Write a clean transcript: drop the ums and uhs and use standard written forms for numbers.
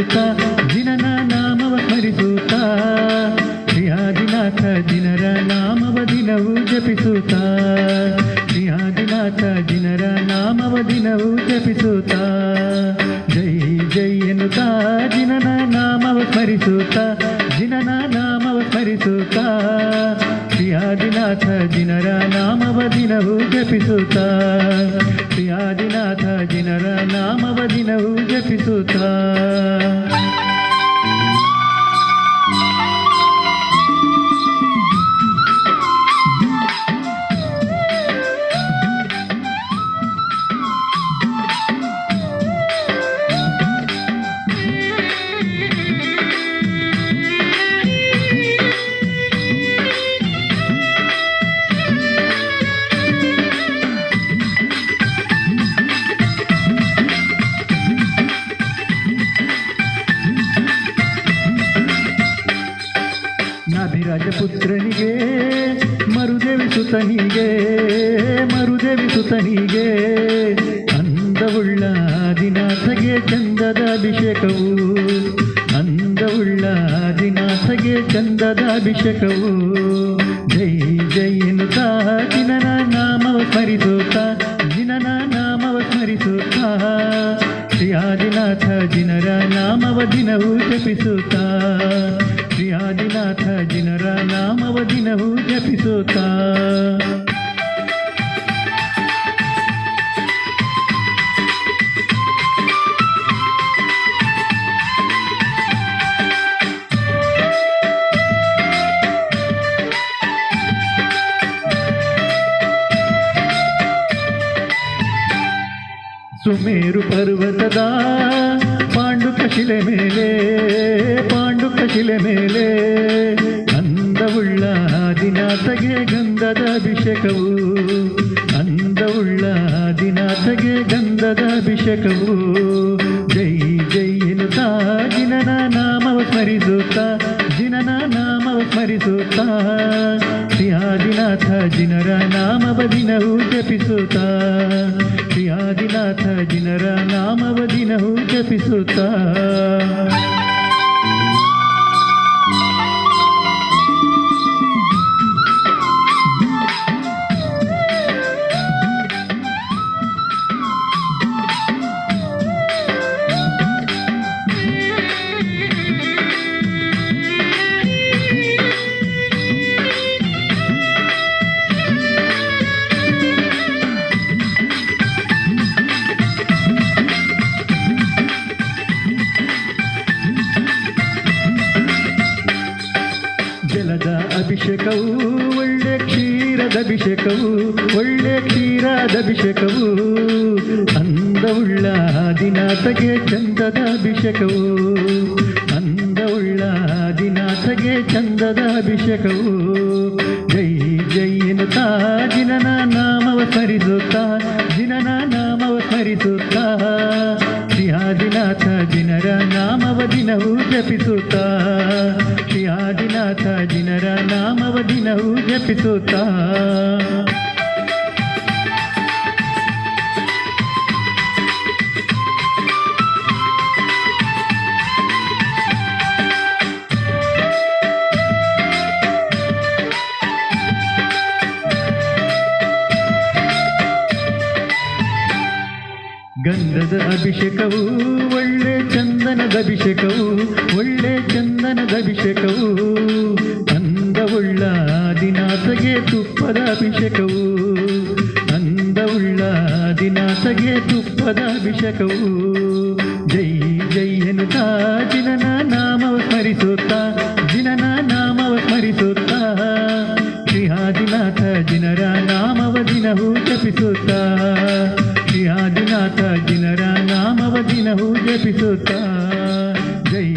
ಸ್ಮರಿಸುತ್ತಾ ಜಿನನ ನಾಮವ ಸ್ಮರಿಸುತ್ತಾ ಶ್ರೀ ಆದಿನಾಥ ಜಿನರ ನಾಮವ ದಿನವೂ ಜಪಿಸುತ್ತಾ ಶ್ರೀ ಆದಿನಾಥ ಜಿನರ ನಾಮವ ದಿನವೂ ಜಪಿಸುತ್ತಾ ಜೈ ಜೈ ಎನ್ನುತ್ತಾ ಜಿನನ ನಾಮವ ಸ್ಮರಿಸುತ್ತಾ ಜಿನನ ನಾಮವ ಸ್ಮರಿಸುತ್ತಾ ಶ್ರೀ ಆದಿನಾಥ ಜಿನರ ನಾಮವ ದಿನವೂ ಜಪಿಸುತ್ತಾ ಶ್ರೀ ಆದಿನಾಥ ಜಿನರ ನಾಮವ ದಿನವೂ ಜಪಿಸುತ್ತಾ ರಾಜಪುತ್ರನಿಗೆ ಮರುದೇವಿ ಸುತನಿಗೆ ಅಂದವುಳ್ಳ ಆದಿನಾಥಗೆ ಚಂದದ ಅಭಿಷೇಕವು ಅಂದವುಳ್ಳ ಆದಿನಾಥಗೆ ಚಂದದ ಅಭಿಷೇಕವು ಜೈ ಜೈ ಎನ್ನುತ್ತಾ ಜಿನನ ನಾಮವ ಸ್ಮರಿಸುತ್ತಾ ಜಿನನ ನಾಮವ ಸ್ಮರಿಸುತ್ತಾ ಶ್ರೀ ಆದಿನಾಥ ಜಿನರ ನಾಮವ ದಿನವೂ ಜಪಿಸುತ್ತಾ ಶ್ರೀ ಆದಿನಾಥ ಜಿನರ ನಾಮವ ದಿನವೂ ಜಪಿಸುತ್ತಾ ಸುಮೇರು ಪರ್ವತದ ಪಾಂಡುಕ ಶಿಲೆ ಮೇಲೆ ಅಂದವುಳ್ಳ ಆದಿನಾಥಗೆ ಗಂಧದ ಅಭಿಷೇಕವು ಅಂದವುಳ್ಳ ಆದಿನಾಥಗೆ ಗಂಧದ ಅಭಿಷೇಕವು ಜೈ ಜೈ ಎನ್ನುತ್ತಾ ಜಿನನ ನಾಮವ ಸ್ಮರಿಸುತ್ತಾ ಜಿನನ ನಾಮವ ಸ್ಮರಿಸುತ್ತಾ ಶ್ರೀ ಆದಿನಾಥ ಜಿನರ ನಾಮವ ದಿನವೂ ಜಪಿಸುತ್ತಾ ಶ್ರೀ ಆದಿನಾಥ ಜಿನರ ನಾಮವ ದಿನವೂ ಜಪಿಸುತ್ತಾ ಅಭಿಷೇಕವು ಒಳ್ಳೆ ಕ್ಷೀರದಭಿಷೇಕವು ಒಳ್ಳೆ ಕ್ಷೀರದಭಿಷೇಕವು ಅಂದವುಳ್ಳ ಆದಿನಾಥಗೆ ಚಂದದ ಅಭಿಷೇಕವು ಅಂದವುಳ್ಳ ಆದಿನಾಥಗೆ ಚಂದದ ಅಭಿಷೇಕವು ಜೈ ಜೈ ಎನ್ನುತ್ತಾ ಜಿನನ ನಾಮವ ಸ್ಮರಿಸುತ್ತಾ ಜಿನನ ನಾಮವ ಸ್ಮರಿಸುತ್ತಾ ಶ್ರೀ ಆದಿನಾಥ ಜಿನರ ನಾಮವ ದಿನವೂ ಜಪಿಸುತ್ತಾ ಶ್ರೀ ಆದಿನಾಥ ಜಿನರ ನಾಮವ ದಿನವೂ ಜಪಿಸುತ್ತಾ ಗಂಧದ ಅಭಿಷೇಕವು ಒಳ್ಳೆ ಚಂದನದ ಅಭಿಷೇಕವು ಒಳ್ಳೆ ಚಂದನದ ಅಭಿಷೇಕವು ಅಂದವುಳ್ಳ ಆದಿನಾಥಗೆ ತುಪ್ಪದ ಅಭಿಷೇಕವು ಅಂದವುಳ್ಳ ಆದಿನಾಥಗೆ ತುಪ್ಪದ ಅಭಿಷೇಕವು ಜೈ ಜೈ ಎನ್ನುತ್ತಾ ಜಿನನ ನಾಮವ ಸ್ಮರಿಸುತ್ತಾ ಜಿನನ ನಾಮವ ಸ್ಮರಿಸುತ್ತಾ ಶ್ರೀ ಆದಿನಾಥ ಜಿನರ ನಾಮವ ದಿನವೂ ಜಪಿಸುತ್ತಾ ಶ್ರೀ ಆದಿನಾಥ ಜಿನರ ನಾಮವ ದಿನವೂ ಜಪಿಸುತ್ತಾ ಜೈ